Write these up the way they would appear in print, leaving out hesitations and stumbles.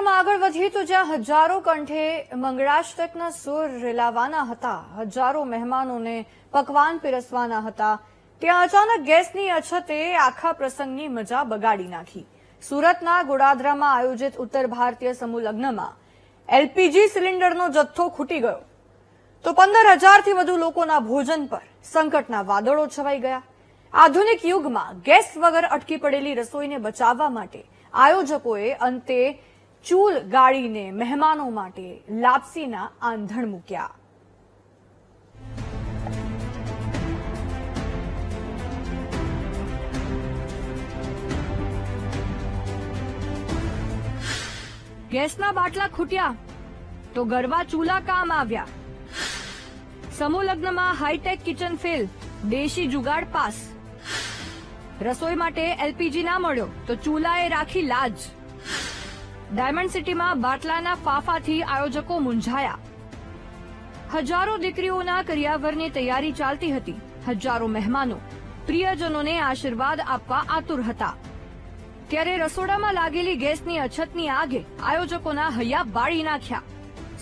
સમાચારોમાં આગળ વધીએ તો જ્યાં હજારો કંઠે મંગળાષ્ટકના સુર રેલાવાના હતા, હજારો મહેમાનોને પકવાન પીરસવાના હતા, ત્યાં અચાનક ગેસની અછતે આખા પ્રસંગની મજા બગાડી નાખી। સુરતના ગોડાદરામાં આયોજિત ઉત્તર ભારતીય સમૂહ લગ્નમાં એલપીજી સિલિન્ડરનો જથ્થો ખૂટી ગયો તો 15,000થી વધુ લોકોના ભોજન પર સંકટના વાદળો છવાઈ ગયા। આધુનિક યુગમાં ગેસ વગર અટકી પડેલી રસોઈને બચાવવા માટે આયોજકોએ અંતે ચૂલ ગાળીને મહેમાનો માટે લાપસીના આંધણ મૂક્યા। ગેસના બાટલા ખૂટ્યા તો ગરવા ચૂલા કામ આવ્યા। સમૂહ લગ્નમાં હાઈટેક કિચન ફેલ, દેશી જુગાડ પાસ। રસોઈ માટે એલપીજી ના મળ્યો તો ચૂલાએ રાખી લાજ। ડાયમંડ સિટીમાં બાટલાના ફાફાથી આયોજકો મૂંઝાયા। હજારો દીકરીઓના કરિયાવરની તૈયારી ચાલતી હતી। હજારો મહેમાનો પ્રિયજનોને આશીર્વાદ આપવા આતુર હતા। ત્યારે રસોડામાં લાગેલી ગેસની અછતની આગે આયોજકોના હૈયા બાળી નાખ્યા।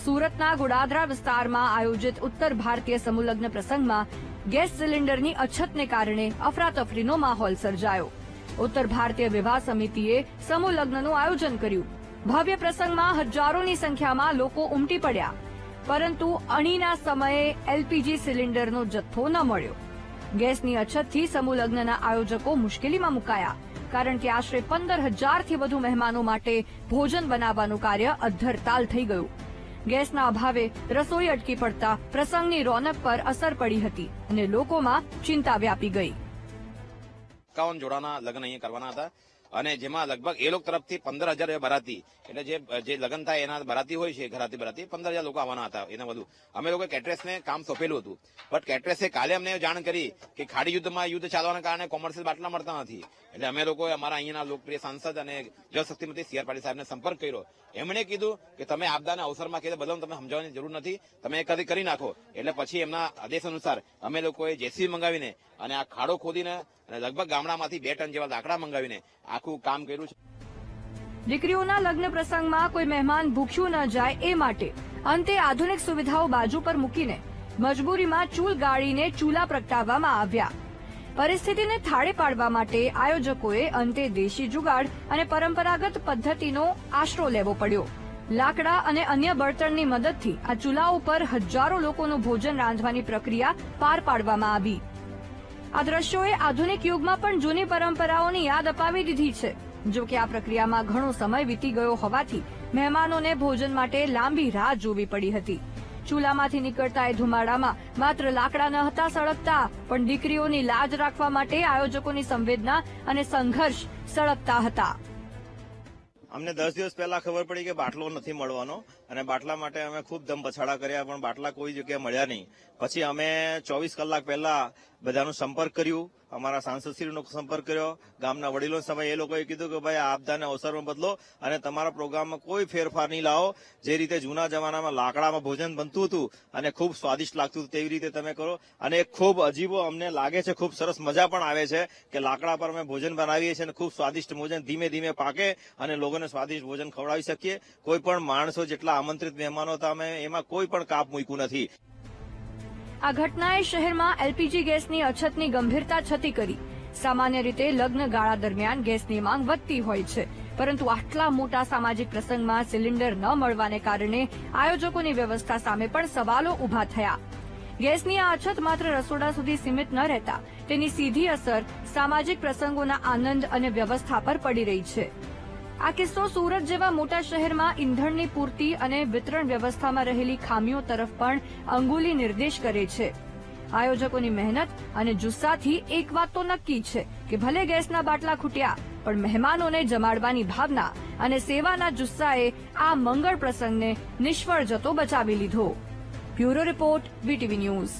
સુરતના ગોડાદરા વિસ્તારમાં આયોજિત ઉત્તર ભારતીય સમૂહ લગ્ન પ્રસંગમાં ગેસ સિલિન્ડરની અછતને કારણે અફરાતફરીનો માહોલ સર્જાયો। ઉત્તર ભારતીય વિવાહ સમિતિએ સમૂહ લગ્નનું આયોજન કર્યું। ભવ્ય પ્રસંગમાં હજારોની સંખ્યામાં લોકો ઉમટી પડ્યા, પરંતુ અણીના સમયે એલપીજી સિલિન્ડરનો જથ્થો ન મળ્યો। ગેસની અછતથી સમૂહ લગ્નના આયોજકો મુશ્કેલીમાં મુકાયા, કારણ કે આશરે 15,000થી વધુ મહેમાનો માટે ભોજન બનાવવાનું કાર્ય અધ્ધરતાલ થઈ ગયું। ગેસના અભાવે રસોઈ અટકી પડતા પ્રસંગની રોનક પર અસર પડી હતી અને લોકોમાં ચિંતા વ્યાપી ગઈ। 51 જોડાના લગ્ન અહીંયા કરવાના હતા અને જેમાં લગભગ એ લોકો તરફથી 15,000 બરાતી, એટલે જે લગ્ન થાય એના બરાતી હોય છે, ઘરાતી બરાતી 15,000 લોકો આવવાના હતા। એના વધુ અમે લોકોએ કેટરેસને કામ સોંપેલું હતું, બટ કેટરેસે કાલે અમને જાણ કરી કે ખાડી યુદ્ધમાં યુદ્ધ ચાલવાના કારણે કોમર્શિયલ બાટલા મળતા નથી। એટલે અમે લોકોએ અમારા અહીંયાના લોકપ્રિય સાંસદ અને જળશક્તિ મંત્રી સી આર પાટીલ સાહેબને સંપર્ક કર્યો। એમણે કીધું કે તમે આપદાના અવસરમાં કીધું બદલ તમે સમજાવવાની જરૂર નથી, તમે એ કરી નાખો। એટલે પછી એમના આદેશ અનુસાર અમે લોકોએ જેસીબી મંગાવીને અને આ ખાડો ખોદીને અને લગભગ ગામડામાંથી 2 ટન જેવા લાકડા મંગાવીને આખું કામ કર્યું છે। દીકરીઓના લગ્ન પ્રસંગમાં કોઈ મહેમાન ભૂખ્યું ન જાય એ માટે અંતે આધુનિક સુવિધાઓ બાજુ પર મૂકીને મજબૂરીમાં ચૂલ ગાળીને ચૂલા પ્રગટાવવામાં આવ્યા। પરિસ્થિતિને થાળે પાડવા માટે આયોજકોએ અંતે દેશી જુગાડ અને પરંપરાગત પદ્ધતિનો આશરો લેવો પડ્યો। લાકડા અને અન્ય બળતણની મદદથી આ ચૂલા ઉપર હજારો લોકોનું ભોજન રાંધવાની પ્રક્રિયા પાર પાડવામાં આવી। આ દ્રશ્યોએ આધુનિક યુગમાં પણ જૂની પરંપરાઓની યાદ અપાવી દીધી છે। જો કે આ પ્રક્રિયામાં ઘણો સમય વીતી ગયો હોવાથી મહેમાનોને ભોજન માટે લાંબી રાહ જોવી પડી હતી। ચૂલામાંથી નીકળતા એ ધુમાડામાં માત્ર લાકડા ન હતા સળગતા, પણ દીકરીઓની લાજ રાખવા માટે આયોજકોની સંવેદના અને સંઘર્ષ સળગતા હતા। અમને 10 દિવસ પહેલા ખબર પડી કે બાટલો નથી મળવાનો અને બાટલા માટે અમે ખૂબ દમ પછાડા કર્યા, પણ બાટલા કોઈ જગ્યાએ મળ્યા નહીં। પછી અમે 24 કલાક પહેલા બધાનો સંપર્ક કર્યું, અમારા સાંસદશ્રીનો સંપર્ક કર્યો, ગામના વડીલો સમય એ લોકોએ કીધું કે ભાઈ આ આપદાને અવસરમાં બદલો અને તમારા પ્રોગ્રામમાં કોઈ ફેરફાર નહીં લાવો। જે રીતે જૂના જમાનામાં લાકડામાં ભોજન બનતું હતું અને ખૂબ સ્વાદિષ્ટ લાગતું હતું તેવી રીતે તમે કરો। અને ખૂબ અજીબો અમને લાગે છે, ખૂબ સરસ મજા પણ આવે છે કે લાકડા પર અમે ભોજન બનાવીએ છીએ અને ખૂબ સ્વાદિષ્ટ ભોજન ધીમે ધીમે પાકે અને લોકોને સ્વાદિષ્ટ ભોજન ખવડાવી શકીએ। કોઈ પણ માણસો જેટલા આમંત્રિત મહેમાનો હતા અમે એમાં કોઈ પણ કાપ મૂક્યું નથી। આ ઘટનાએ શહેરમાં એલપીજી ગેસની અછતની ગંભીરતા છતી કરી। સામાન્ય રીતે લગ્ન ગાળા દરમિયાન ગેસની માંગ વધતી હોય છે, પરંતુ આટલા મોટા સામાજિક પ્રસંગમાં સિલિન્ડર ન મળવાને કારણે આયોજકોની વ્યવસ્થા સામે પણ સવાલો ઉભા થયા। ગેસની આ અછત માત્ર રસોડા સુધી સીમિત ન રહેતા તેની સીધી અસર સામાજિક પ્રસંગોના આનંદ અને વ્યવસ્થા પર પડી રહી છે। આ કિસ્સો સુરત જેવા મોટા શહેરમાં ઇંધણની પૂર્તિ અને વિતરણ વ્યવસ્થામાં રહેલી ખામીઓ તરફ પણ અંગુલી નિર્દેશ કરે છે। આયોજકોની મહેનત અને જુસ્સાથી એક વાત તો નક્કી છે કે ભલે ગેસના બાટલા ખૂટ્યા, પણ મહેમાનોને જમાડવાની ભાવના અને સેવાના જુસ્સાએ આ મંગળ પ્રસંગને નિષ્ફળ જતો બચાવી લીધો। Bureau report, VTV news.